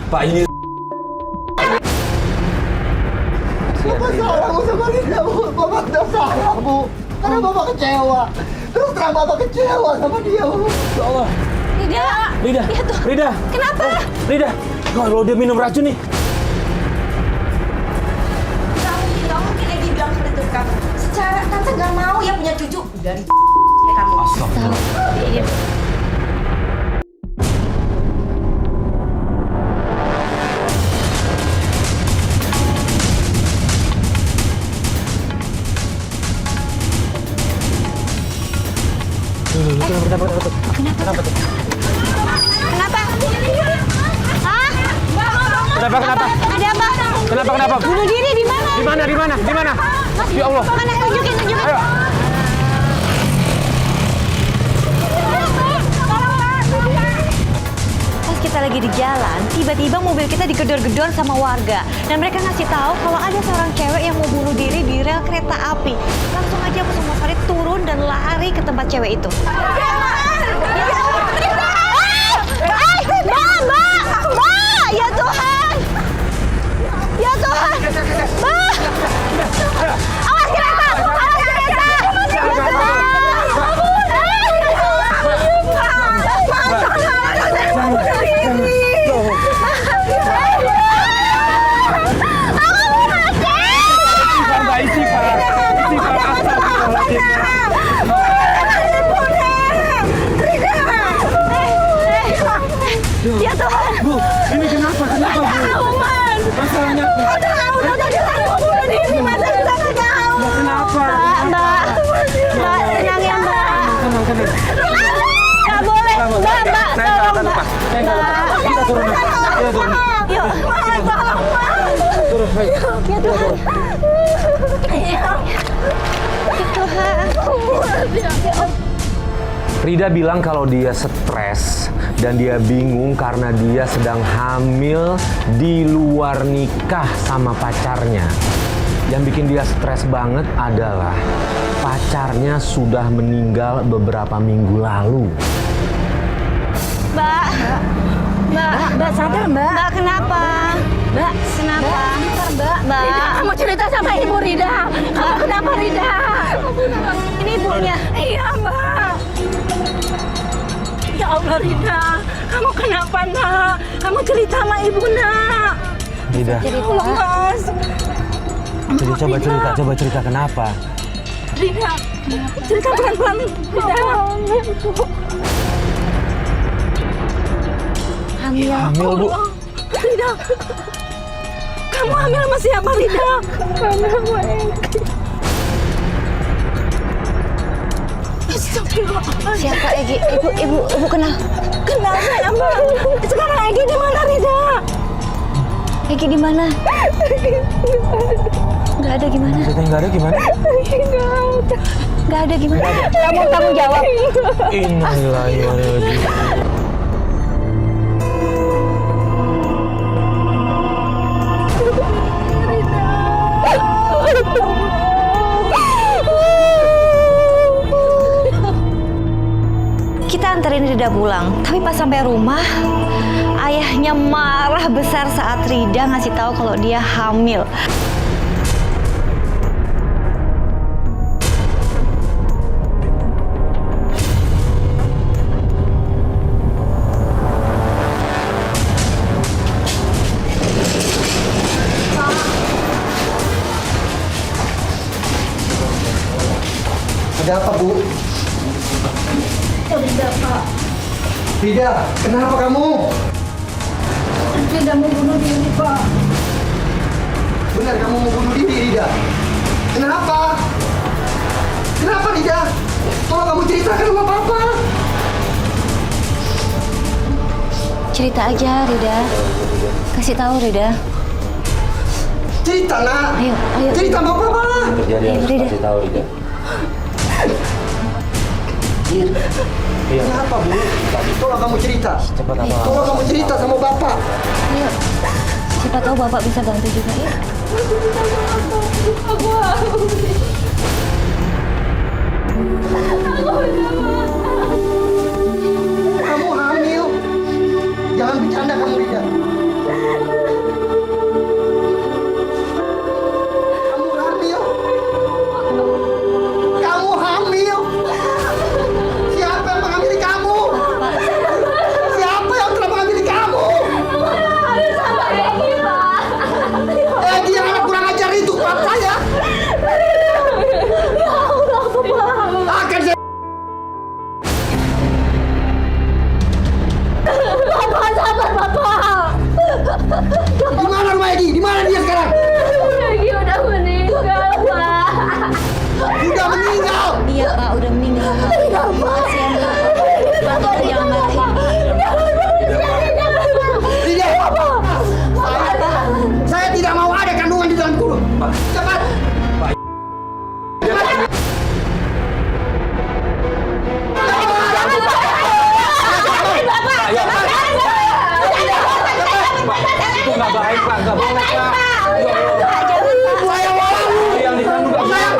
Pak, ini Bapak salah Bu sama Rida Bu. Bapak tidak salah Bu. Karena Bapak kecewa. Terus terang Bapak kecewa sama dia Bu. ya Allah. Rida. Rida, Ya tuh. Rida. Kenapa? Oh, Rida, kalau dia minum racun nih. Gak mungkin Egi bilang seperti itu kamu. Secara tante gak mau ya punya cucu dari kamu. Astagfirullah. Iya. Kenapa tuh? Kenapa? Hah? Kenapa? Ada apa? Kenapa? Bunuh diri di mana? Di mana? Ya Allah. Mana? Tunjukin. Ayo. Pas kita lagi di jalan, tiba-tiba mobil kita digedor-gedor sama warga. Dan mereka ngasih tahu kalau ada seorang cewek yang mau bunuh diri di rel kereta api. Langsung aja aku sama Farid turun dan lari ke tempat cewek itu. Mbak! Ya Tuhan! Ya Tuhan! Mbak! Awas kereta! Ya Ya Tuhan! Bu, ini kenapa Bu? Masalahnya apa? Kenapa? Mbak, tenang ya Mbak. Nggak boleh, Mbak, tolong Mbak. Kita turun. Yuk. Turun, ayo. Ya Tuhan. Ya Tuhan. Rida bilang kalau dia stres dan dia bingung karena dia sedang hamil di luar nikah sama pacarnya. Yang bikin dia stres banget adalah pacarnya sudah meninggal beberapa minggu lalu. Mbak, sadar Mbak. Mbak kenapa? Mbak, kenapa? Mbak. Rida, kamu cerita sama Ibu Rida. Kamu kenapa Rida? Ini ibunya. Iya Mbak. Ya Allah Rida, kamu kenapa nak? Kamu cerita sama Ibu nak. Rida, Ya Allah Mas. jadi coba cerita kenapa? Rida, cerita pelan-pelan Rida. Hamil Bu. Rida, kamu hamil sama siapa Rida? Hamil sama Egi. Astagfirullah. Siapa Egi? Ibu kenal. Kenal saya Mbak. Sekarang Egi di mana Rida? Egi di mana? Nggak ada gimana? Maksudnya nggak ada gimana? Nggak ada gimana? Kamu jawab. Innalillahi wa inna ilaihi raji'un. Kita anterin Rida pulang, tapi pas sampai rumah, ayahnya marah besar saat Rida ngasih tahu kalau dia hamil. Ada apa Bu? Rida Pak. Rida, kenapa kamu? Rida mau bunuh diri Pak. Benar kamu mau bunuh diri Rida? Kenapa? Kenapa Rida? Tolong kamu ceritakan sama Papa. Cerita aja Rida. Kasih tahu Rida. Cerita nak. Ayo. Cerita sama Papa. Terjadi Ayo, harus Rida. kasih tahu Rida. Iya. Kenapa Bu? Tolong kamu cerita. Cepat apa? Tolong kamu cerita sama Bapak. Ayo. Siapa tahu Bapak bisa bantu juga ya. Kamu hamil. Jangan bercanda kamu Rida. Iya Pak, udah meninggal Pak. Makasih ya Pak. Pak, tolong jangan marahin. Lydia! Saya tidak mau ada kandungan di dalam kurung. Cepat! Itu nggak baik Pak, nggak boleh Pak. Pak, jangan Pak. Saya mau! Yang dikandung nggak boleh.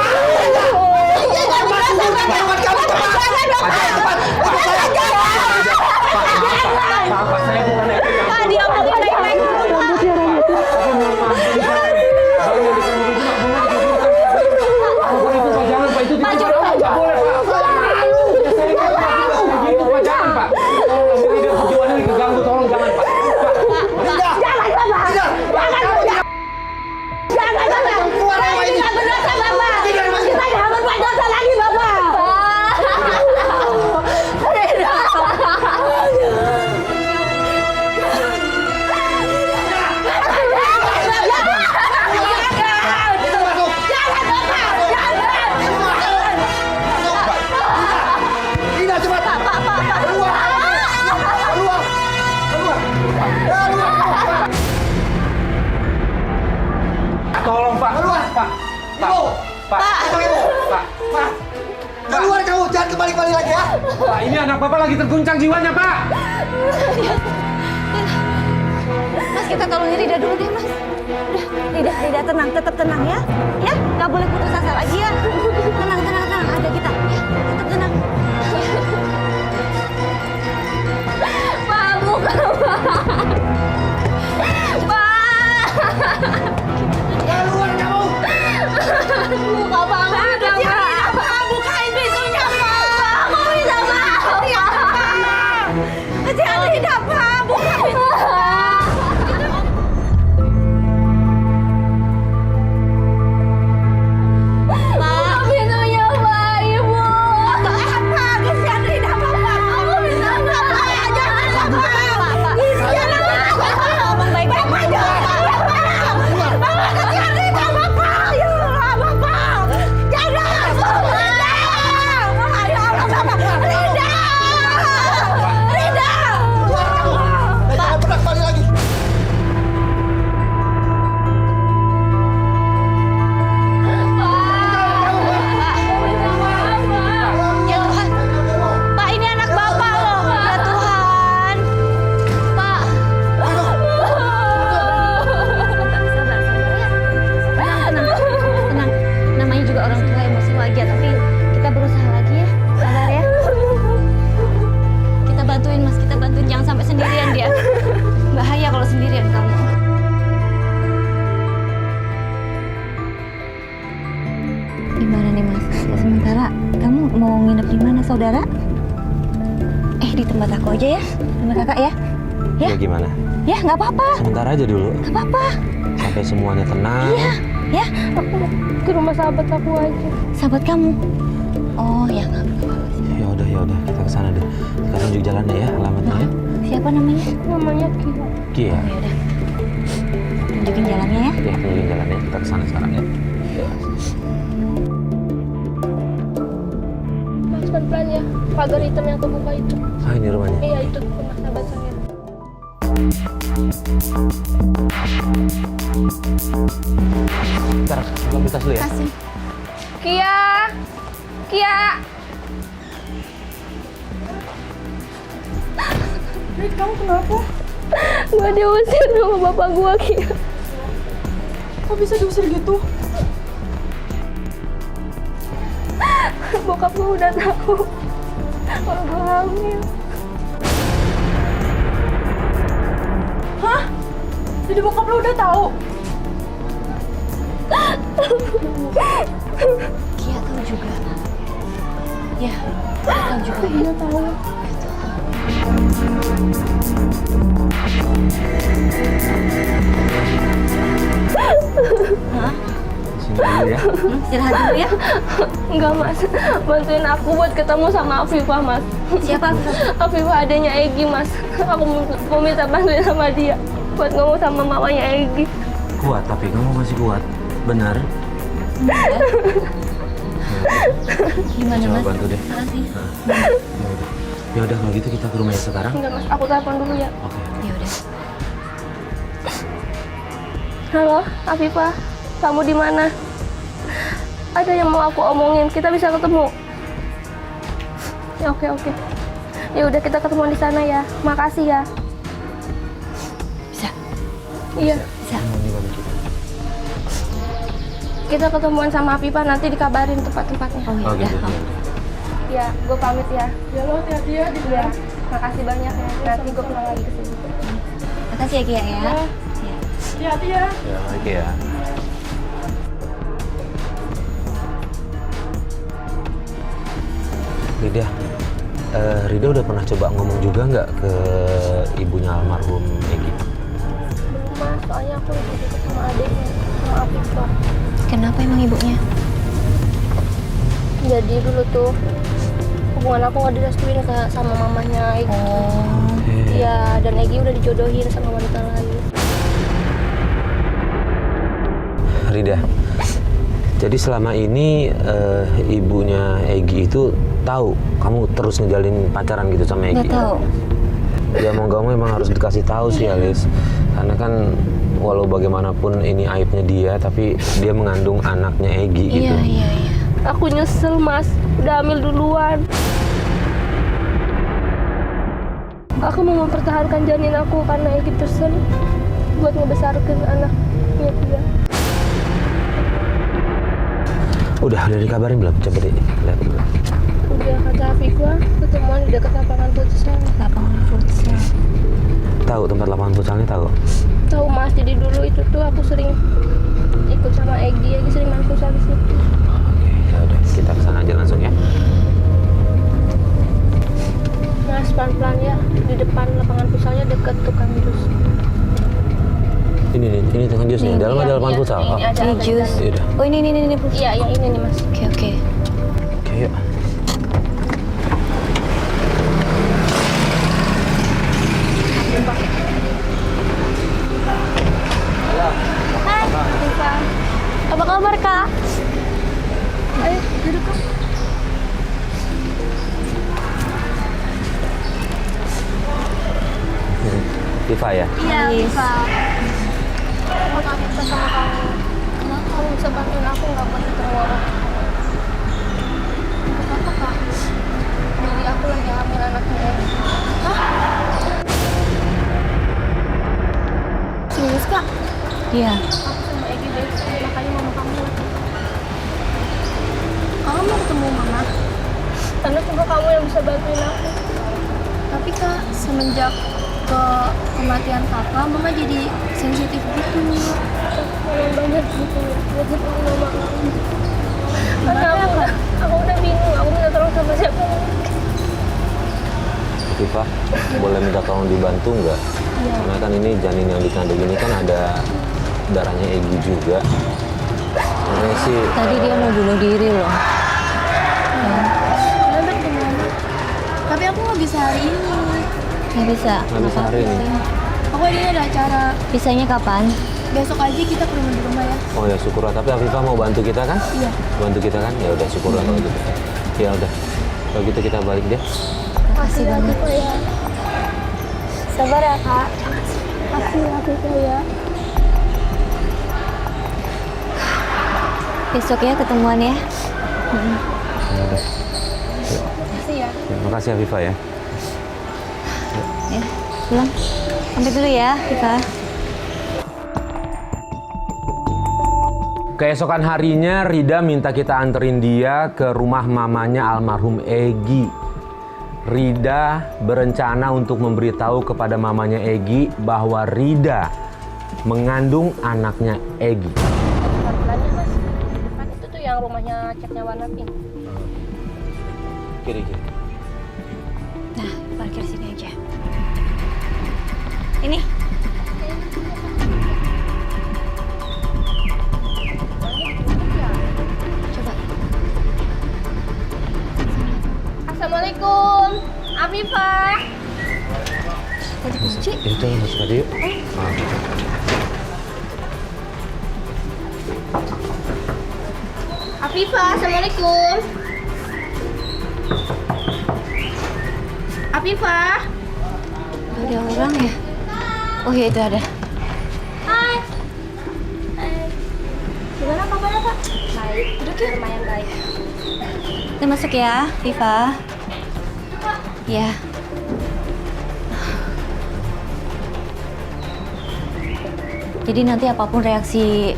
Pak, saya bukan itu yang Pak, dia mau baik-baik dulu Pak. Jangan Pak, itu Pak, tidak jangan. nggak boleh Pak. Gitu Pak, jangan Pak. Ini dia tujuannya keganggu, tolong jangan Pak. Lydia! Keluar rumah ini! Tidak ada masalah! Lydia, cepat! Keluar! Keluar! Tolong Pak. Keluar! Pak. Pak. Ibu! Pak. Ibu! Pak. Pak! Keluar kamu! Jangan kembali-kembali lagi ya! Pak, ini anak Bapak lagi terguncang jiwanya Pak. Mas, kita tolongin Rida dulu deh Mas. Udah, Rida tenang, tetap tenang ya. Ya, nggak boleh putus asa lagi ya. Tenang, ada kita. Ya, tetap tenang. Pak, bukan Pak. Pak. Keluar kamu! Buka banget ya Pak. Bukain pintunya Pak. Aku bisa Pak. Ya Pak. Jangan tidak Pak. Buka pintunya. Buka pintunya Pak, Ibu. Apa? Kesian Rida Pak. Aku bisa Pak. Jangan Pak. Jangan Pak. Ngomong baik-baik. Bapak jangan Pak. Bapak kesian Rida Bapak. Ya Allah Bapak. Jangan Bapak. Rida. Ya Allah Bapak. Rida. Rida. Keluar kamu! Jangan pernah kembali lagi! Ya Tuhan. Pak, ini anak Bapak loh. Ya Tuhan. Pak. Sabar ya. Tenang. Namanya juga orang tua emosi wajar, tapi kita berusaha lagi ya. Sabar ya. Kita bantuin Mas, kita bantuin, jangan sampai sendirian dia. Bahaya kalau sendirian kamu. Gimana nih Mas? Sementara kamu mau nginep di mana saudara? Di tempat aku aja ya, sama kakak ya. Ya, Ya gimana? ya nggak apa-apa, Sebentar aja dulu. nggak apa-apa. Sampai semuanya tenang. Iya, ya. Aku ke rumah sahabat aku aja. Sahabat kamu. Oh ya nggak apa-apa. Ya udah, kita ke sana deh. Kita tunjuk jalannya ya, alamatnya ya. Siapa namanya? Namanya Kia. Kia. Oh, ya udah. Tunjukin jalannya ya. Ya, tunjukin jalannya. Kita ke sana sekarang ya. Mas, pelan-pelan ya. Pagar hitam yang kebuka itu. Ah, ini rumahnya. Iya, itu rumah sahabat saya. Bentar, buka tas dulu ya. Kasih. Kia. Kia. Rit, kamu kenapa? Gua diusir sama bapak gua, Kia. Kok bisa diusir gitu? Bokap gua udah tahu kalau gua hamil. Hah? Jadi bokap lo udah tahu? Kia tahu juga. Ya, Kia tahu juga. Dia tahu. Hah? Sini dulu ya. Istirahat dulu ya. Enggak, Mas. Bantuin aku buat ketemu sama Afifah, Mas. Siapa? Afifah adanya Egi, Mas. Aku mau minta bantuin sama dia buat ngomong sama mamanya Egi. Kuat, tapi kamu masih kuat. Benar. Gimana Sama-sama coba Mas. bantu deh. Makasih. Ya udah kalau gitu kita ke rumahnya sekarang. Enggak Mas, aku telepon dulu ya. Oke. Ya udah. Halo, Afifah. Kamu di mana? Ada yang mau aku omongin. Kita bisa ketemu. Ya oke. Ya udah kita ketemuan di sana ya. Makasih ya. Bisa. Iya. Bisa. Kita ketemuan sama Afifah, nanti dikabarin tempat-tempatnya. Oh ya Oh udah. gitu. Oh. Ya, gue pamit ya. Ya lo hati-hati ya di luar. Makasih banyak ya. Nanti gue pulang lagi ke sini. Makasih ya Kia ya. Ya. Hati-hati ya. Ya, oke ya. Rida, Rida udah pernah coba ngomong juga nggak ke ibunya almarhum Egi? Belum Mas, soalnya aku lebih dekat sama adiknya, sama Afifah. Kenapa emang ibunya? Jadi dulu tuh hubungan aku nggak direstuin sama mamanya Egi. Oh. Iya, dan Egi udah dijodohin sama wanita lain. Rida, jadi selama ini ibunya Egi itu tahu kamu terus ngejalin pacaran gitu sama Egi? Nggak tahu. Ya mau gak mau emang harus dikasih tahu sih Alis, karena kan walau bagaimanapun ini aibnya dia, tapi dia mengandung anaknya Egi gitu. Iya. Aku nyesel Mas, udah hamil duluan. Aku mau mempertahankan janin aku karena Egi pesen buat ngebesarkan anaknya dia. Udah dikabarin belum? Coba deh lihat dulu. Udah kata Afifah, ketemuan di dekat lapangan futsal. Lapangan futsal. Tahu tempat lapangan futsalnya tahu? Tahu Mas, jadi dulu itu tuh aku sering ikut sama Egi sering main futsal di situ. Oke, ya udah kita kesana aja langsung ya. Mas, pelan-pelan ya, di depan lapangan futsalnya dekat tukang jus. Ini tukang jus nih, dalam ada lapangan Iya, futsal. ini Oh, ada Ini jus. ya udah. Oh ini. Iya, yang ini nih Mas. Oke. Oke, yuk. Hai, Rika. Apa kabar Kak? Ayo, duduk Kak. Viva ya? Iya, Yes. bisa. Aku mau minta sama kamu. Kamu bisa bantuin aku nggak buat ketemu orang? Untuk apa Kak? Jadi aku lagi hamil anaknya. Hah? Serius Kak? Iya. Aku sama Egi besok, makanya mama kamu lagi. Kamu mau ketemu mama? Karena cuma kamu yang bisa bantuin aku. Tapi Kak, semenjak kematian kakak, mama jadi sensitif gitu. Tolong banget gitu ya, buat ketemu mama kamu. Karena aku udah bingung, aku minta tolong sama siapa. Viva, boleh minta tolong dibantu nggak? Iya. Karena kan ini janin yang dikandung ini kan ada darahnya Egi juga. Ini sih Tadi dia mau bunuh diri loh. Kenapa ketemu mama? Tapi aku nggak bisa hari ini. Nggak bisa. nggak bisa hari ini. Aku hari ini ada acara. Bisanya kapan? Besok aja kita ke rumah di rumah ya. Oh ya syukurlah. Tapi Afifah mau bantu kita kan? Iya. Bantu kita kan? Ya udah syukurlah kalau gitu. Ya udah. Kalau gitu kita balik deh. Makasih banyak. Kak ya. Sabar ya Kak. Makasih aku ya. Besok ya ketemuan ya. Ya udah. Makasih ya. Terima kasih Afifah ya. Ya, pulang. Sampai dulu ya, Rika. Keesokan harinya Rida minta kita anterin dia ke rumah mamanya almarhum Egi. Rida berencana untuk memberitahu kepada mamanya Egi bahwa Rida mengandung anaknya Egi. Pelan-pelan ya Mas. Di depan itu tuh yang rumahnya catnya warna pink. Kiri. Nah, parkir sini aja. Ini. Coba. Assalamualaikum, Afifah. Tadi kunci. Itu masuk tadi yuk. Afifah, assalamualaikum. Afifah. Ada orang ya? Oh iya itu ada. Hai. Gimana kabarnya, Kak? Baik. Duduk ya, lumayan baik. Kita masuk ya, Viva. Ya. Jadi nanti apapun reaksi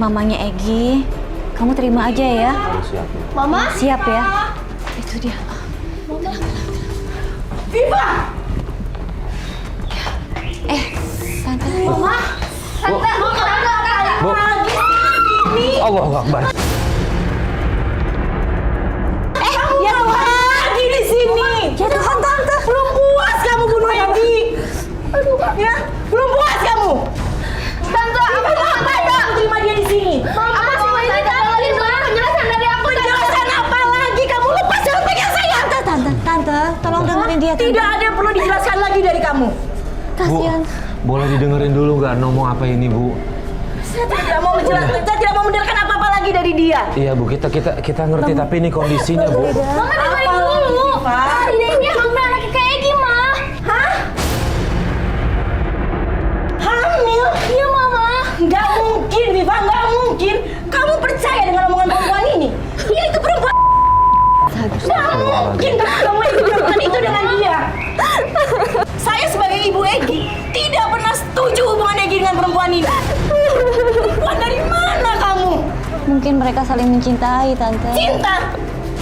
mamanya Egi, kamu terima aja ya. Mama? Siap ya? Itu dia. Viva! Tante. Mama? Tante, Bu. Allahu Akbar. Ya lagi di sini. Ya Tuhan, Tante. Belum puas kamu bunuh Egi. Ya, belum puas kamu. Tante, aku mau tanya. Terima dia di sini. Apa semua ini dengerin dulu penjelasan dari aku. Penjelasan apa lagi? Kamu lepas jangan pegang saya. Tante, tolong dengerin dia. Tante. Tidak ada yang perlu dijelaskan lagi dari kamu. Kasihan. Boleh didengerin dulu nggak ngomong apa ini, Bu? Saya tidak mau menjelaskan, saya tidak mau mendengarkan apa-apa lagi dari dia. Iya, Bu, kita ngerti, tapi ini kondisinya, Bu. Mama dengerin dulu. Rida ini hamil anak kayak Egi, Ma. Hah? Hamil? Iya, Mama. Nggak mungkin, Viva, nggak mungkin. Kamu percaya dengan omongan perempuan ini? Dia itu perempuan. Nggak mungkin kamu itu perempuan itu dengan dia. Saya sebagai ibu Egi tidak pernah setuju hubungan Egi dengan perempuan ini. Perempuan dari mana kamu? Mungkin mereka saling mencintai, Tante.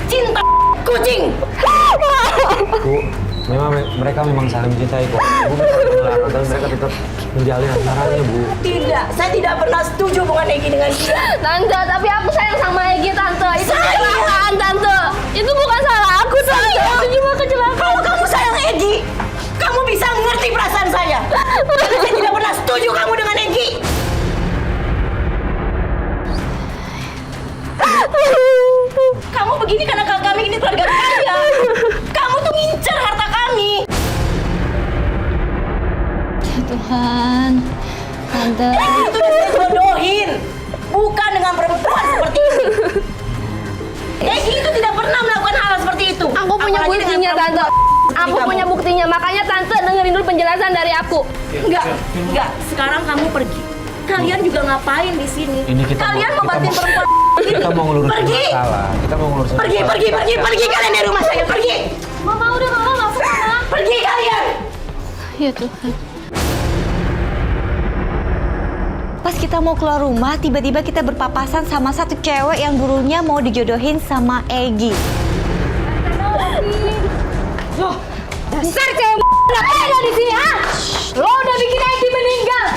Cinta kucing. Bu, mereka memang saling mencintai kok. Bu, melarang, tapi mereka tetap menjalin acaranya, Bu. Tidak, saya tidak pernah setuju hubungan Egi dengan dia. Tante, tapi aku sayang sama Egi, Tante. Itu kecelakaan, Tante. Itu bukan salah aku, Tante. Itu cuma kecelakaan. Kalau kamu sayang Egi, kamu bisa ngerti perasaan saya. Saya tidak pernah setuju kamu dengan Egi. Kamu begini karena kami ini keluarga kaya. Kamu tuh ngincer harta kami. Ya Tuhan, Tante. Egi itu dijodohin, bukan dengan perempuan seperti ini. Egi itu tidak pernah melakukan hal seperti itu. Aku punya Apalagi dengan buktinya, Tante. perempuan seperti Aku kamu. punya buktinya. Makanya Tante dengerin dulu penjelasan dari aku. Enggak. Sekarang kamu pergi. Kalian juga ngapain di sini? Ini kita Kalian mau- membantu kita mau- perempuan. Kita mau ngelurusin Pergi. masalah. Kita mau ngelurusin Pergi kalian dari rumah saya. Pergi. Mama udah, Mama masuk, Mama. Pergi kalian. Ya Tuhan. Pas kita mau keluar rumah, tiba-tiba kita berpapasan sama satu cewek yang dulunya mau dijodohin sama Egi. Dasar cewek ngapain lo di sini, ha? Lo udah bikin Egi meninggal.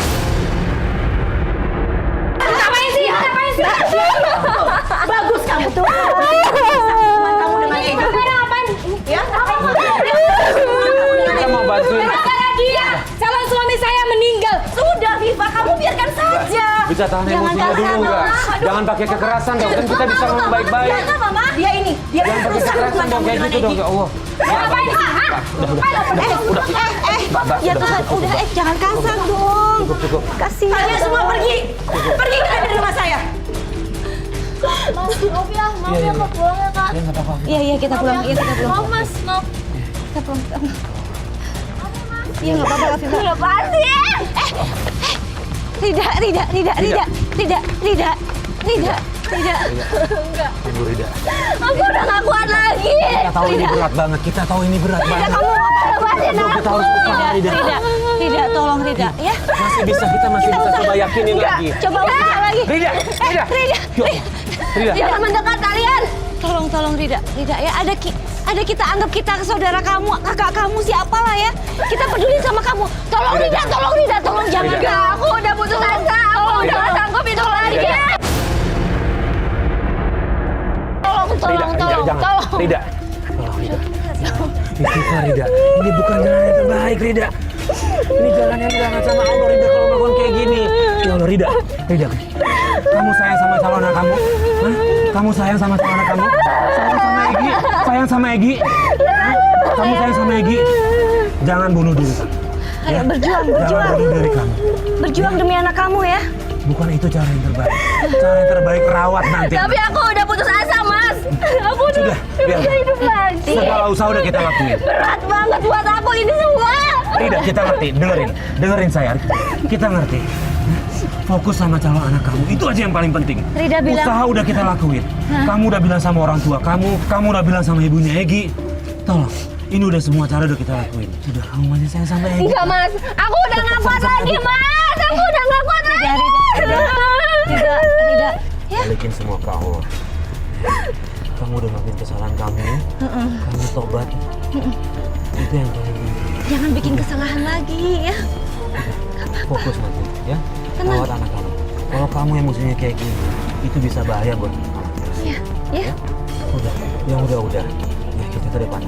Ngapain sih? Bagus kamu tuh. Hubungan kamu dengan Egi. Ngapain? Ya. Kita mau bantuin. Karena dia calon suami saya meninggal. Sudah, Viva, kamu biarkan saja. Bisa tahan Jangan emosinya kasar, dulu nggak? Mama. Jangan pakai kekerasan dong, kan kita bisa ngomong baik-baik. Mama. Dia ini Jangan pakai rusak kekerasan hubungan dong, kamu kayak dengan gitu dong, Egi. ya Allah. Ngapain sih? Ha? Udah. Ya Tuhan, udah jangan kasar dong. Cukup. Kasihan. Kalian semua pergi. Pergi kalian dari rumah saya. Mas, maaf ya, mau pulang ya, Kak. Ya nggak apa-apa. Iya, kita pulang. Iya, kita pulang. Maaf, Mas, maaf. Kita pulang. Iya, nggak apa-apa, Afifah. Apaan sih? Tidak. Ibu Rida. Aku udah gak kuat lagi. Kita tahu ini berat banget. Kita tahu ini berat banget. Lepasin aku. Kita harus usaha, Rida. Tidak, tolong Rida, ya. Masih bisa, kita masih bisa coba yakinin lagi. Coba usaha lagi. Rida. Rida. Jangan mendekat kalian. Tolong Rida ya. Ada kita anggap kita saudara kamu, kakak kamu, siapalah ya. Kita peduli sama kamu. Tolong Rida, tolong jangan. Rida. Enggak, aku udah putus asa. Aku udah gak sanggup hidup lagi. Tolong. Rida. Rida. Ini bukan jalan yang terbaik, Rida. Ini jalan yang dilarang sama Allah, Rida, kalau melakukan kayak gini. Ya Allah, Rida. Kamu sayang sama calon anak kamu? Hah? Kamu sayang sama calon anak kamu? Sayang sama Egi? Hah? Kamu sayang sama Egi? Jangan bunuh diri. Ayo berjuang. Jangan bunuh diri kamu. Berjuang demi anak kamu ya. Bukan itu cara yang terbaik. Cara yang terbaik rawat nanti. Tapi aku udah putus asa, Mas. Aku udah Sudah, biar. hidup lagi. Segala usaha udah kita lakuin. Berat banget buat aku ini semua. Rida, kita ngerti. Dengerin saya. Kita ngerti. Fokus sama calon anak kamu. Itu aja yang paling penting. Rida bilang... Usaha udah kita lakuin. Kamu udah bilang sama orang tua kamu udah bilang sama ibunya Egi. Tolong, ini udah semua cara udah kita lakuin. Sudah, kamu masih sayang sama Egi. Enggak, Mas. Aku udah nggak kuat lagi, Mas. Aku udah nggak kuat lagi. Rida. Ya. Balikin semua ke Allah. Kamu udah maafin kesalahan kamu. Kamu tobat. Itu yang paling penting. Jangan bikin kesalahan lagi ya. Fokus nanti, ya. Tenang. Rawat anak kamu. Kalau kamu emosinya kayak gini, itu bisa bahaya buat anak. Ya. Udah. Ya, kita ke depan.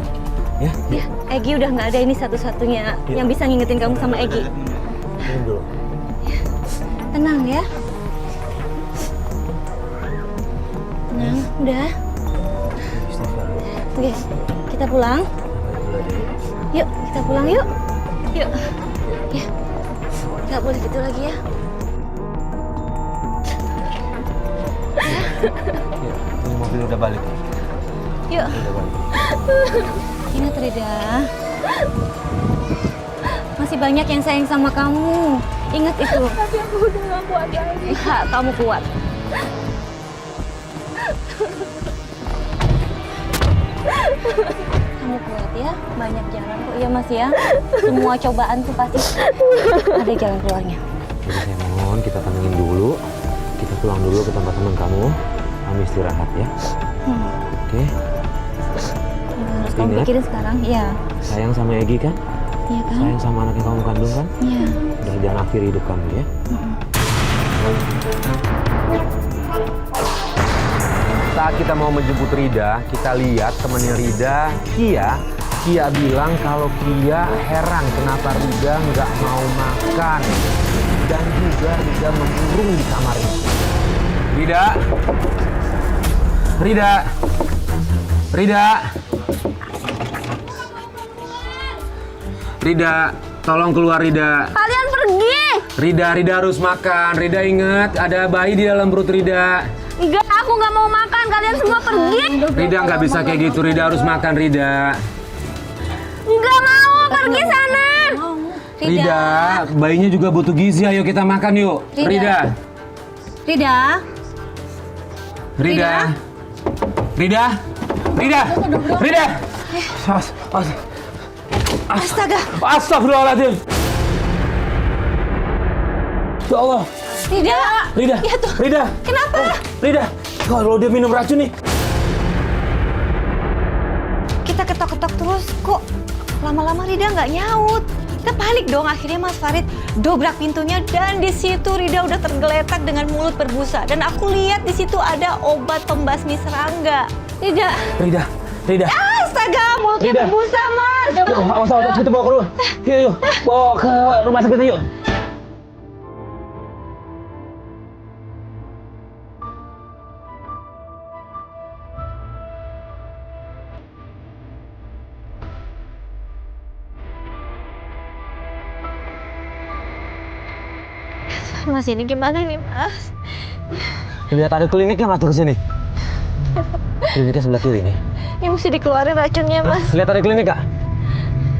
Ya. Ya, Egi udah nggak ada, ini satu-satunya yang bisa ngingetin kamu sama Egi. Ini dulu. Tenang ya. Tenang, udah. Istighfar. Oke, kita pulang. Yuk, kita pulang yuk. Yuk. Ya. Nggak boleh gitu lagi ya. Ya, ini mobil udah balik. Yuk. Udah balik. Ingat Rida. Masih banyak yang sayang sama kamu. Ingat itu. Tapi aku udah nggak kuat lagi. Kamu kuat. Kamu kuat ya. Banyak jalan kok ya Mas ya. Semua cobaan tuh pasti ada jalan keluarnya. Jadi saya mohon kita tenangin dulu. Kita pulang dulu ke tempat teman kamu. Kamu istirahat ya. Oke. Harus kamu Ingat. pikirin sekarang. Iya. Sayang sama Egi kan? Iya kan? Sayang sama anak yang kamu kandung kan? Iya. Udah, jangan akhiri hidup kamu ya. Saat kita mau menjemput Rida, kita lihat temannya Rida, Kia bilang kalau Kia heran kenapa Rida nggak mau makan. Dan juga Rida mengurung di kamar ini. Rida, tolong keluar Rida. Kalian pergi. Rida harus makan. Rida ingat ada bayi di dalam perut Rida. Enggak, aku nggak mau makan. Kalian semua pergi. Rida nggak bisa kayak gitu. Rida harus makan Rida. Nggak mau, pergi sana. Rida, bayinya juga butuh gizi. Ayo kita makan yuk. Rida. Rida. Astaga. Astagfirullahaladzim. Ya Allah. Rida. Ya tuh. Rida. Kenapa? Rida. Kalau dia minum racun nih. Kita ketok-ketok terus kok lama-lama Rida nggak nyaut. Kita panik dong, akhirnya Mas Farid dobrak pintunya dan di situ Rida udah tergeletak dengan mulut berbusa. Dan aku lihat di situ ada obat pembasmi serangga. Rida. Astaga, mulutnya Rida. berbusa, Mas. Awas, kita bawa ke rumah. Yuk, bawa ke rumah sakit yuk. Mas, ini gimana nih Mas? Lihat ada kliniknya nggak tuh ke sini? Kliniknya sebelah kiri nih. Ini mesti dikeluarin racunnya Mas. Lihat ada klinik nggak?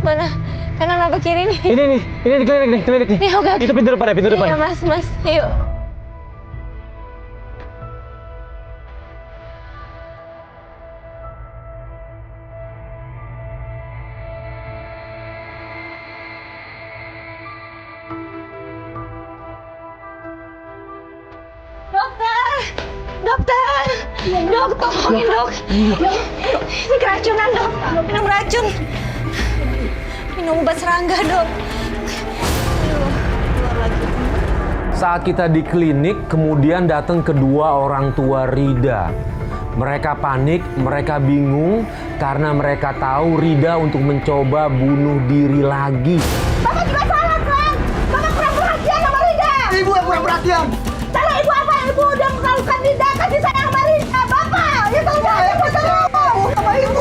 Mana? Kanan apa kiri nih? Ini di klinik nih. Nih, oke. Itu pintu depan. Iya Mas, yuk. Dok, tolongin dok. Ini keracunan dok. Minum racun. Minum obat serangga dok. Keluar lagi. Saat kita di klinik, kemudian datang kedua orang tua Rida. Mereka panik, mereka bingung karena mereka tahu Rida untuk mencoba bunuh diri lagi. Bapak juga salah kan? Bapak kurang perhatian sama Rida. Ibu yang kurang perhatian. Salah ibu apa? Ibu udah melakukan Rida kasih sayang sama Rida. Bapak, ya tahu ibu tahu sama ibu.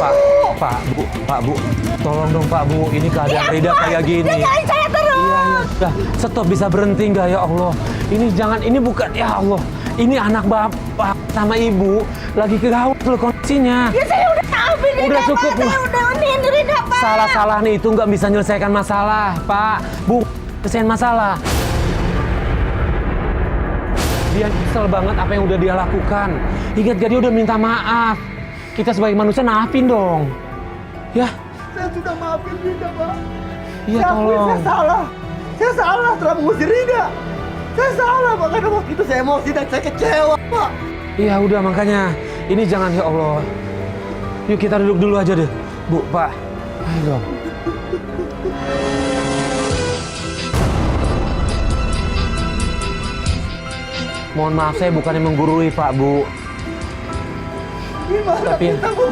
Pak, Bu, tolong dong Pak, Bu, ini keadaan Rida kayak gini. Jangan saya terus. Iya. Stop, bisa berhenti nggak ya Allah? Ini bukan, ya Allah. Ini anak bapak sama ibu lagi kegawat loh kondisinya. Ya saya udah tahu Rida. Udah cukup, Pak. Saya udah kasihanin Rida, Pak. Salah-salah nih itu nggak bisa menyelesaikan masalah, Pak. Bu, selesaiin masalah. Dia kesel banget apa yang udah dia lakukan. Ingat gak dia udah minta maaf. Kita sebagai manusia maafin dong. Ya. Saya sudah maafin Rida, Pak. Iya, Saya akui tolong. saya salah. Saya salah telah mengusir Rida. Saya salah, Pak. Karena waktu itu saya emosi dan saya kecewa, Pak. Iya udah makanya. Ini jangan, ya Allah. Yuk kita duduk dulu aja deh. Bu, Pak. Ayo dong. Mohon maaf saya bukannya menggurui Pak, Bu. Gimana Tapi kita, Bu?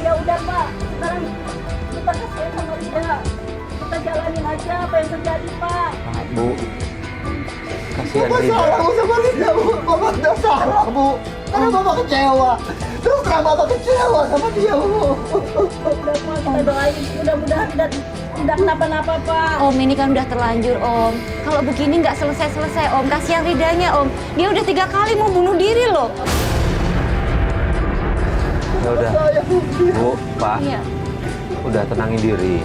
Ya udah Pak, sekarang kita kasihan sama Rida. Kita jalanin aja apa yang terjadi Pak. Pak, Bu. Kasihan Bapak Rida. salah sama Rida, Bu. Bapak sudah salah, Bu. Karena Bapak kecewa. Terus terang Bapak kecewa sama dia, Bu. Udah Pak, kita doain. Mudah-mudahan tidak kenapa-napa Pak. Om, ini kan udah terlanjur, Om. Kalau begini nggak selesai-selesai, Om. Kasihan Ridanya, Om. Dia udah 3 kali mau bunuh diri loh. Ya udah. Bu, Pak. Iya. Udah tenangin diri.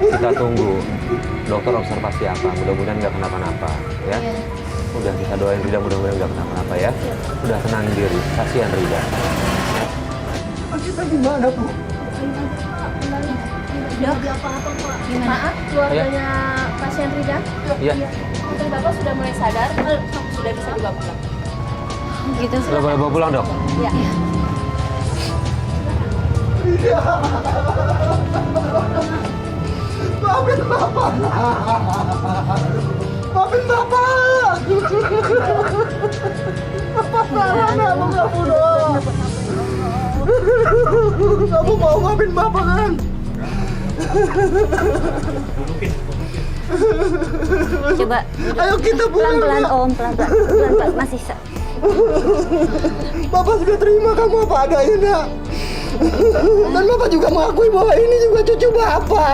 Kita tunggu dokter observasi apa. Mudah-mudahan nggak kenapa-napa, ya. Iya. Udah kita doain Rida mudah-mudahan nggak kenapa-napa ya. Udah tenangin diri. Kasihan Rida. Kita gimana, Bu? Dok, Apa-apa Pak. gimana? Maaf, keluarganya pasien Rida. Iya. Mungkin Bapak sudah mulai sadar, sudah bisa dibawa pulang. Gitu. Udah boleh bawa pulang, Dok? Ya. Maafin Bapak. Maafin Bapak. Bapak salah sama kamu dong. Kamu mau maafin Bapak kan? Coba Ayo kita pulang. pelan-pelan, Om. Pelan-pelan. Pelan-pelan. Masih bisa. Bapak sudah terima kamu apa adanya, Nak. Dan Bapak juga mengakui bahwa ini juga cucu Bapak.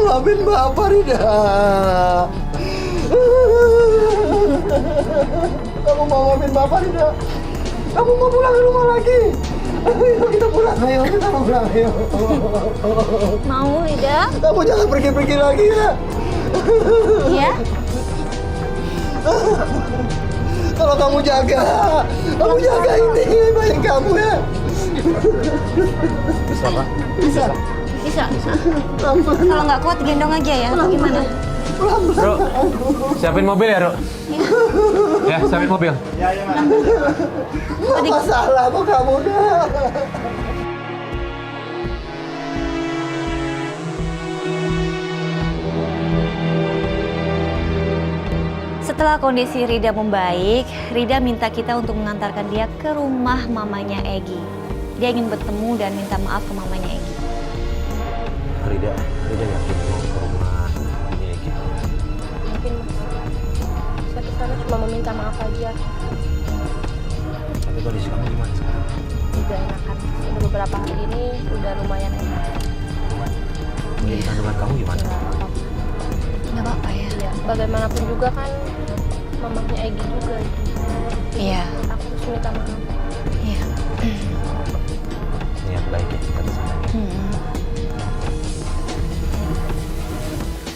Maafin Bapak, Rida. Kamu mau maafin Bapak, Rida? Kamu mau pulang ke rumah lagi? Ayo kita pulang, ayo kita pulang, ayo. Mau, Rida? Kamu jangan pergi-pergi lagi ya. Iya? Kalau kamu jaga ini bayi kamu ya. Bisa, Pak? Bisa. Bisa. Kalau nggak kuat, gendong aja ya. Atau gimana? Bro, siapin mobil ya, Bro? Ya, siapin mobil. Apa salah kok kamu dah? Setelah kondisi Rida membaik, Rida minta kita untuk mengantarkan dia ke rumah mamanya Egy. Dia ingin bertemu dan minta maaf ke mamanya Egy. Rida yakin mau ke rumah ini Egy. Mungkin saya kesana cuma meminta maaf aja. Tapi kondisi kamu gimana sekarang? Juga enakan. Udah beberapa hari ini udah lumayan enak. Jadi kandungan kamu gimana? Nggak apa-apa. Nggak apa-apa ya? Ya, bagaimanapun juga kan mamanya Egy juga itu. Iya. Aku harus minta maaf. Iya. Niat baik ya kita kesana.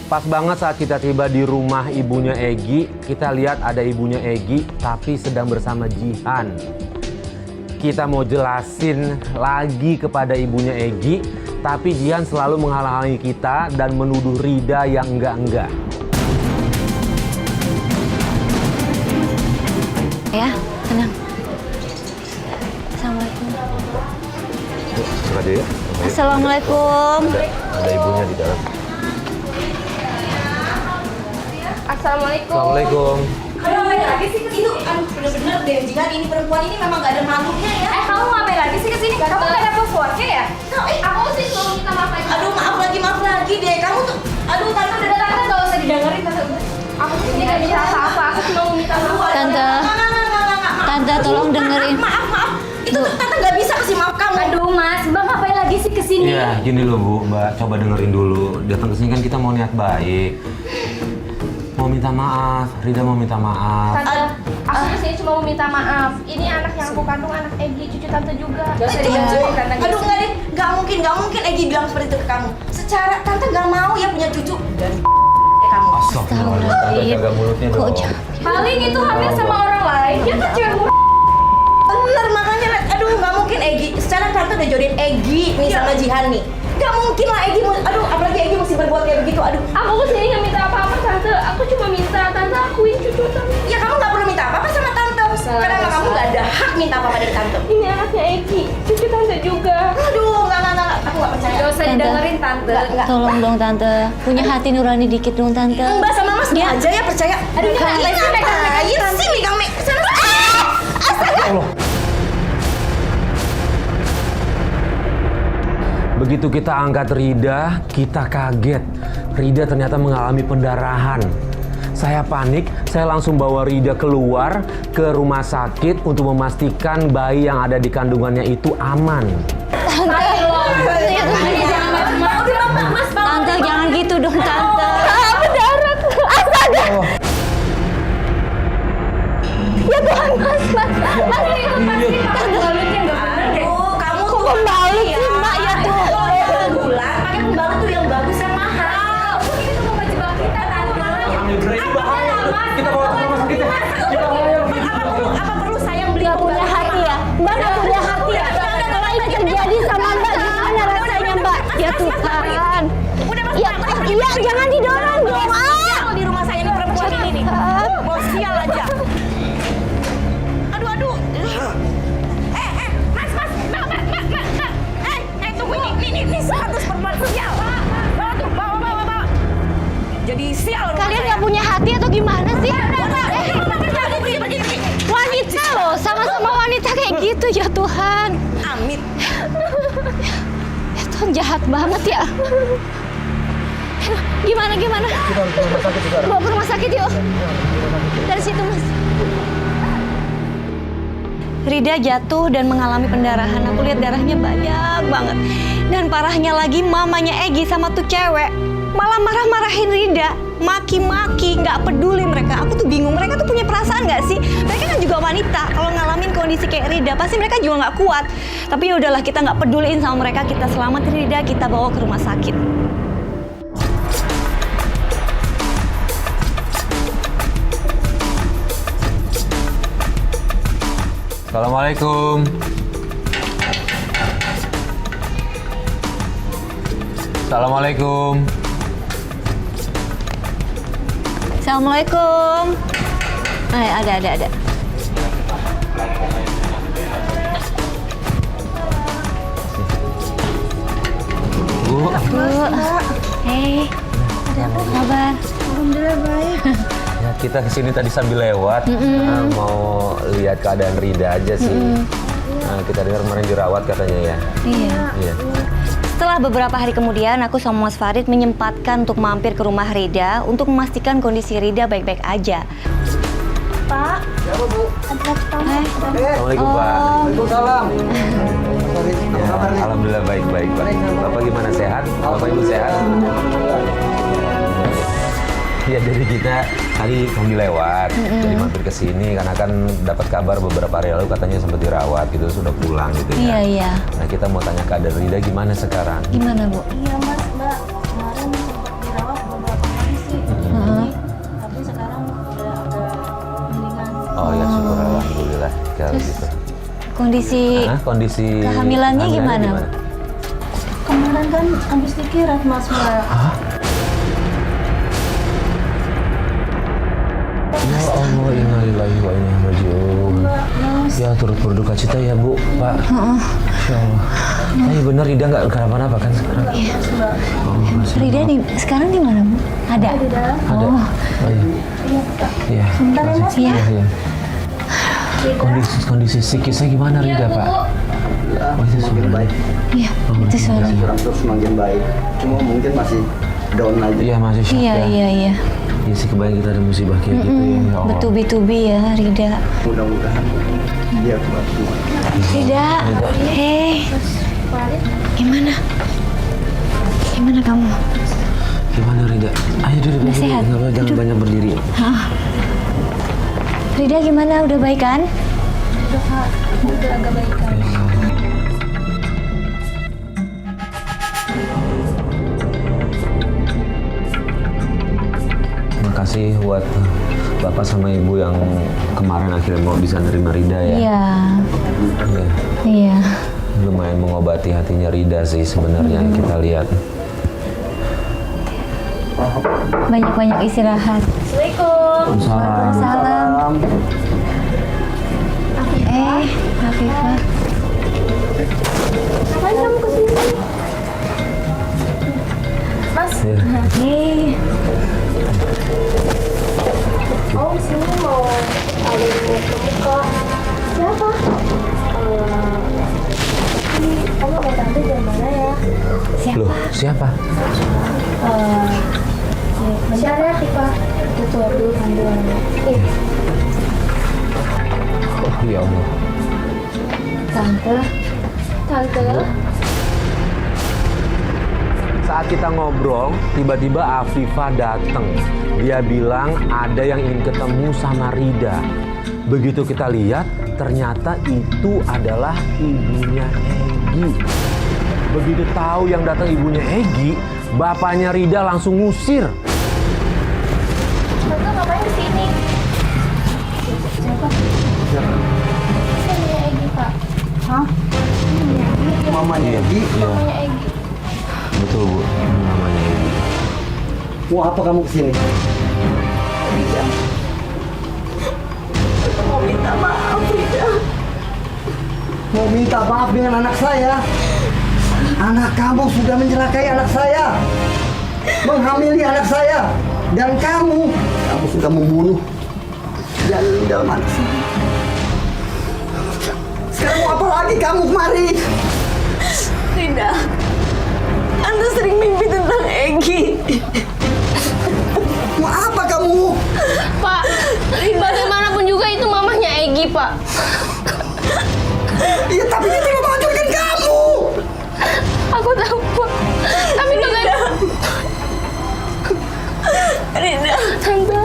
Pas banget saat kita tiba di rumah ibunya Egy, kita lihat ada ibunya Egy tapi sedang bersama Jihan. Kita mau jelasin lagi kepada ibunya Egy, tapi Jihan selalu menghalang-halangi kita dan menuduh Rida yang enggak-enggak. Ya, tenang. Assalamualaikum. Coba aja ya. Assalamualaikum. Ada ibunya di dalam. Assalamualaikum. Assalamualaikum. Aduh, ngapain lagi sih ke situ? Aduh, bener-bener deh, Jihan ini perempuan ini memang gak ada malunya ya. Kamu ngapain lagi sih kesini? Kamu gak ada passwordnya ya? Aku sih cuma minta maaf aja. Aduh, maaf lagi deh. Kamu tuh, aduh, tante udah Tante gak usah didengerin, tante. Aku sini gak minta apa-apa, aku cuma mau minta maaf. Tante. Tante, tolong dengerin. Maaf. Itu tuh tante gak bisa kasih maaf kamu. Aduh mas, mbak ngapain lagi sih kesini? Iya, gini loh Bu, Mbak, coba dengerin dulu. Datang ke sini kan kita mau niat baik. Mau minta maaf, Rida mau minta maaf. Tante, aku kesini cuma mau minta maaf. Ini anak yang aku kandung, anak Egi, cucu tante juga. Aduh enggak deh, nggak mungkin Egi bilang seperti itu ke kamu. Secara tante nggak mau ya punya cucu dari kamu. Astagfirullah, tante jaga mulutnya dong. Paling itu hamil sama orang lain. Dia tuh cewek murah. Bener makanya, aduh nggak mungkin Egi. Secara tante udah jodohin Egi nih sama Jihan nih. Nggak mungkin lah Egi, aduh apalagi Egi mesti berbuat kayak begitu, aduh. Aku kesini nggak minta apa-apa tante. Aku cuma minta tante akuin cucu tante. Ya kamu nggak perlu minta apa-apa sama tante. Karena emang kamu nggak ada hak minta apa-apa dari tante. Ini anaknya Egi, cucu tante juga. Aduh, nggak, aku nggak percaya. Gak usah didengerin tante. Nggak. Tolong dong tante, punya hati nurani dikit dong tante. Mbak sama Mas aja ya percaya. Aduh, ini ngapain sih megang sana. Astaga. Begitu kita angkat Rida, kita kaget. Rida ternyata mengalami pendarahan. Saya panik, saya langsung bawa Rida keluar ke rumah sakit untuk memastikan bayi yang ada di kandungannya itu aman. Tante jangan gitu dong tante. Mendarat. Astaga. Ya Tuhan, Mas itu pasti pembalutnya nggak benar deh. Oh, kamu tuh Pembalut sih Mbak ya tuh. bulan pakai pembalut tuh yang bagus yang mahal. Ini tuh mau menjebak kita tante. Kita bawa ke rumah sakit ya. Apa perlu saya yang beli Gak punya hati ya, Mbak gak punya hati ya. Kalau ini terjadi sama Mbak gimana rasanya Mbak? Ya Tuhan. Ya, iya jangan didorong dong. Di rumah saya ini perempuan ini nih. Mau sial aja. Aduh. Mas, Mbak. Tunggu ini 100 perempuan sial. Bawa. Jadi sial. Kalian gak punya hati atau gimana sih? Pergi. Wanita loh, sama-sama wanita kayak gitu ya Tuhan. Amit. Ya Tuhan jahat banget ya. Gimana? Kita harus ke rumah sakit sekarang. Bawa ke rumah sakit yuk. Dari situ Mas. Rida jatuh dan mengalami pendarahan. Aku lihat darahnya banyak banget. Dan parahnya lagi mamanya Egi sama tuh cewek malah marah-marahin Rida, maki-maki, nggak peduli mereka. Aku tuh bingung, mereka tuh punya perasaan nggak sih? Mereka kan juga wanita. Kalau ngalamin kondisi kayak Rida, pasti mereka juga nggak kuat. Tapi ya udahlah, kita nggak peduliin sama mereka. Kita selamatin Rida, kita bawa ke rumah sakit. Assalamualaikum. Assalamualaikum. Assalamualaikum. Ada. Bu. Hei, apa kabar? Alhamdulillah baik. Ya, kita kesini tadi sambil lewat. Mau lihat keadaan Rida aja sih. Nah, kita dengar kemarin dirawat katanya ya. Iya. Setelah beberapa hari kemudian, aku sama Mas Farid menyempatkan untuk mampir ke rumah Rida untuk memastikan kondisi Rida baik-baik aja. Pak, Siapa, Bu? Assalamualaikum, Pak. Waalaikumsalam. Sorry, Ya, apa kabar nih? alhamdulillah baik-baik, Pak. Bapak gimana, sehat? Bapak Ibu sehat? Ya, dari kita tadi kami lewat, jadi mampir ke sini karena kan dapat kabar beberapa hari lalu katanya sempat dirawat gitu, sudah pulang gitu ya. Iya. Nah, kita mau tanya keadaan Rida gimana sekarang? Gimana, Bu? iya Mas, Mbak. Kemarin sempat dirawat beberapa kali sih. Tapi sekarang udah agak mendingan. Oh ya, syukur alhamdulillah kalau gitu. Kondisi Kondisi kehamilannya gimana? Kemarin kan habis dikirat Mas, Mbak. Ya Allah, innalillahi wa inna ilaihi raji'un. Ya, turut berduka cita ya, Bu, Pak. Insya Allah. Tapi benar Rida nggak kenapa-napa kan sekarang? Rida sekarang di mana, Bu? Ada. Ada. Oh iya. Iya. Sebentar ya, Mas. Iya. Iya. Kondisi psikisnya gimana Rida, Pak? Masih Makin baik. Iya, itu suara. Kurang terus makin baik. Cuma mungkin masih down aja. Iya, masih shock ya. Iya. Iya sih, kebayang kita ada musibah kayak gitu ya. Ya Allah. Bertubi-tubi ya, Rida. Mudah-mudahan dia kuat semua. Rida, hei. Gimana? Gimana kamu? Gimana Rida? Ayo duduk Udah dulu. sehat? Nggak apa, jangan banyak berdiri. Rida gimana? Udah baik kan? Udah Kak, udah agak baikan. Makasih buat Bapak sama Ibu yang kemarin akhirnya mau bisa nerima Rida ya. Iya. Iya. Iya. Lumayan mengobati hatinya Rida sih sebenarnya yang kita lihat. Banyak-banyak istirahat. Assalamualaikum. Salam. Afifah. Ngapain kamu kesini? Mas, Iya. oh sini mau ada yang mau ketemu Kak. Siapa? Ini kamu sama tante dari mana ya? Loh, siapa? Bentar ya Tika. Aku keluar dulu kandungannya. Oh, ya Allah. Tante. Saat kita ngobrol, tiba-tiba Afifah datang. Dia bilang ada yang ingin ketemu sama Rida. Begitu kita lihat, ternyata itu adalah ibunya Egy. Begitu tahu yang datang ibunya Egy, bapaknya Rida langsung ngusir. Tante ngapain kesini? Siapa? Mamanya Egy, Pak. Hah? Mamanya Egy? Iya, Mamanya Egy. betul Bu, ini namanya Egy. Mau apa kamu kesini? Mau minta maaf, Rida. Mau minta maaf dengan anak saya? Anak kamu sudah mencelakai anak saya, menghamili anak saya, dan kamu sudah membunuh janin dalam anak saya. Sekarang mau apa lagi kamu kemari? Rida, Anda sering mimpi tentang Egy. Mau apa kamu? Pak, bagaimanapun juga itu mamahnya Egy, Pak. Iya, tapi dia tidak menghancurkan kamu. Aku tahu, Pak. Tapi bagaimana? Rida, Tante.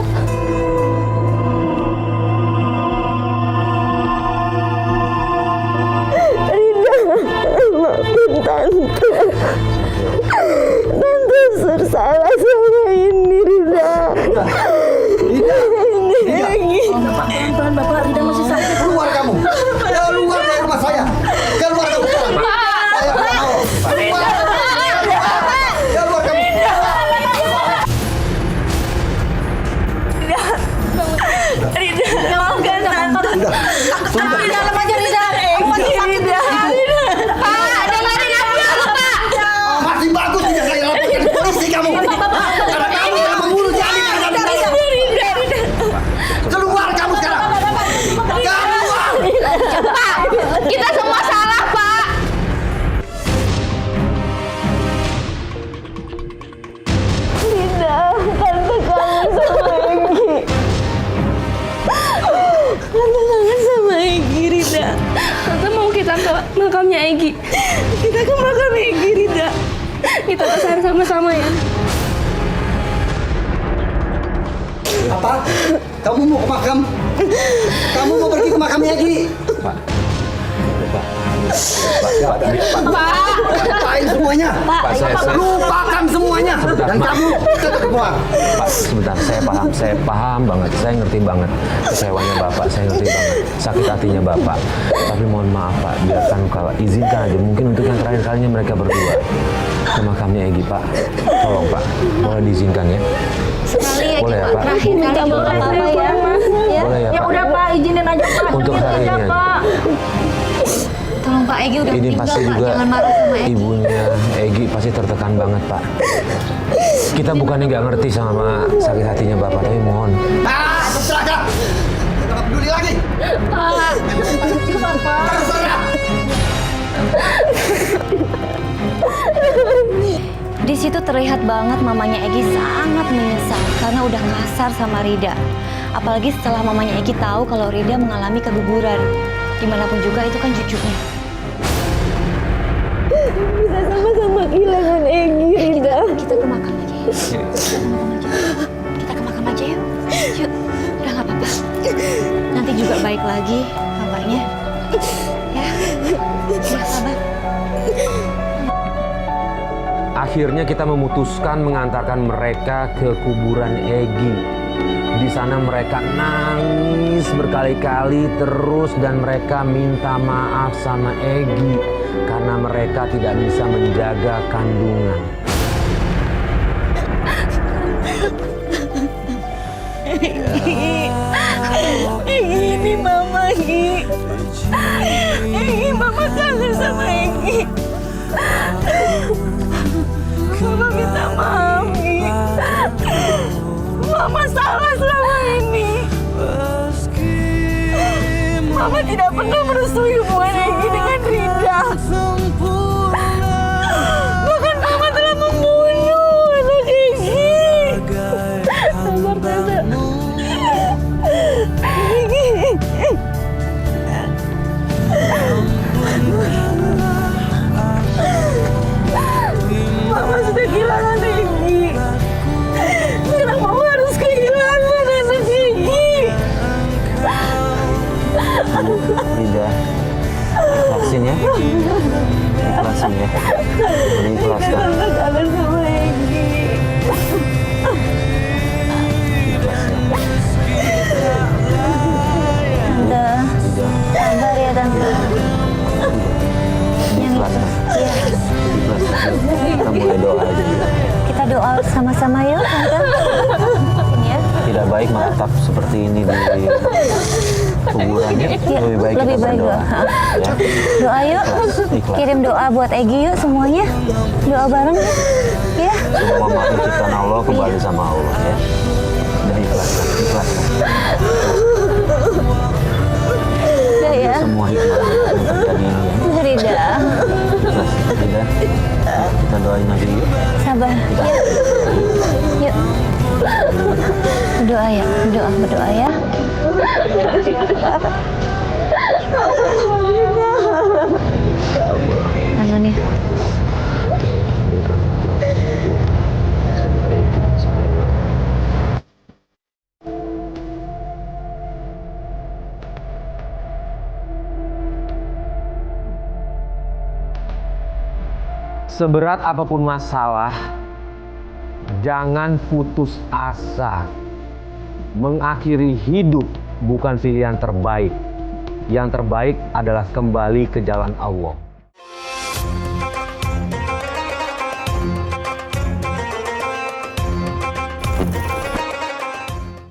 maafin Tante. Tante bersalah sama ini, Rida. Ini Egy. Pelan Bapak, Rida masih sakit. Keluar kamu. Keluar dari rumah saya. Keluar kamu. Saya tidak mau. Keluar. Keluar kamu. Rida, maafkan Tante. Sudah. Di dalam aja Rida. Rida. Pak, dengerin aku dulu, Pak. Masih bagus tidak saya laporkan ke polisi kamu. Karena kamu yang membunuh janin yang ada di dalam. Keluar kamu sekarang. Keluar. Pak, kita semua salah, Pak. Rida, Tante kangen sama Egy. Tante kangen sama Egy, Rida. Tante mau kita ke makamnya Egy. Kita ke makam Egy, Rida. Kita ke sana sama-sama ya. Apa? Kamu mau ke makam? Kamu mau pergi ke makamnya Egy? Pak. Lupain semuanya. Pak, saya Lupakan semuanya. Dan kamu tetap keluar. Pak, sebentar, saya paham banget, saya ngerti banget kecewanya Bapak, saya ngerti banget sakit hatinya Bapak. Tapi mohon maaf Pak, biarkan kalau izinkan aja, mungkin untuk yang terakhir kalinya mereka berdua ke makamnya Egy Pak. Tolong Pak, boleh diizinkan ya? Sekali ya, Boleh ya Pak? terakhir kali juga nggak apa-apa ya. Boleh ya Pak? Pak, izinin aja Pak. Untuk hari ini aja. Tolong Pak Egy udah Ini meninggal pasti Pak, juga jangan marah sama Egy. ibunya Egy pasti tertekan banget Pak. Kita bukannya nggak ngerti sama sakit hatinya Bapak, tapi mohon. Terserah. Saya nggak peduli lagi. Terserah. Di situ terlihat banget mamanya Egy sangat menyesal karena udah kasar sama Rida. Apalagi setelah mamanya Egy tahu kalau Rida mengalami keguguran. Dimanapun juga itu kan cucunya. Bisa sama-sama kehilangan Egy, Rida. Kita ke makam aja ya. Kita ke makam aja yuk. Yuk, udah nggak apa-apa. nanti juga baik lagi kabarnya. Ya, sabar. Akhirnya kita memutuskan mengantarkan mereka ke kuburan Egi. Di sana mereka nangis berkali-kali terus dan mereka minta maaf sama Egi karena mereka tidak bisa menjaga kandungan. Ini Mama, Egi. Mama kangen sama Egi. Mama minta maaf, Egi. Mama salah selama ini. Mama tidak pernah merestui hubungan Egi dengan Rida. Bahkan Mama telah membunuh anak Egi. Sabar, Tante. Mama sudah kehilangan Egi. Sekarang Mama harus kehilangan anak Egi. Rida, ikhlasin ya. Ikhlasin ya. Ikhlaskan. Mama kangen sama Egi. Tante, sabar ya Tante. Ikhlaskan. Iya, Ikhlaskan. Kita mulai doa aja. kita doa sama-sama yuk Tante. Ini ya. Tidak baik meratap seperti ini di kuburan. Iya, Lebih baik lebih kita baik berdoa. doa. Ya. Doa yuk. Ikhlas. Kirim doa buat Egi yuk semuanya. Doa bareng ya. Semua makhluk ciptaan Allah kembali sama Allah ya. Dan ikhlaskan, ikhlaskan. Ya ya. Semua hikmah yang terjadi ini ya. Rida, Ikhlas, Rida. Kita doain lagi yuk. sabar. Ya. Yuk. Berdoa ya, berdoa ya. Tangan ya. Seberat apapun masalah, jangan putus asa. Mengakhiri hidup bukan pilihan terbaik. Yang terbaik adalah kembali ke jalan Allah.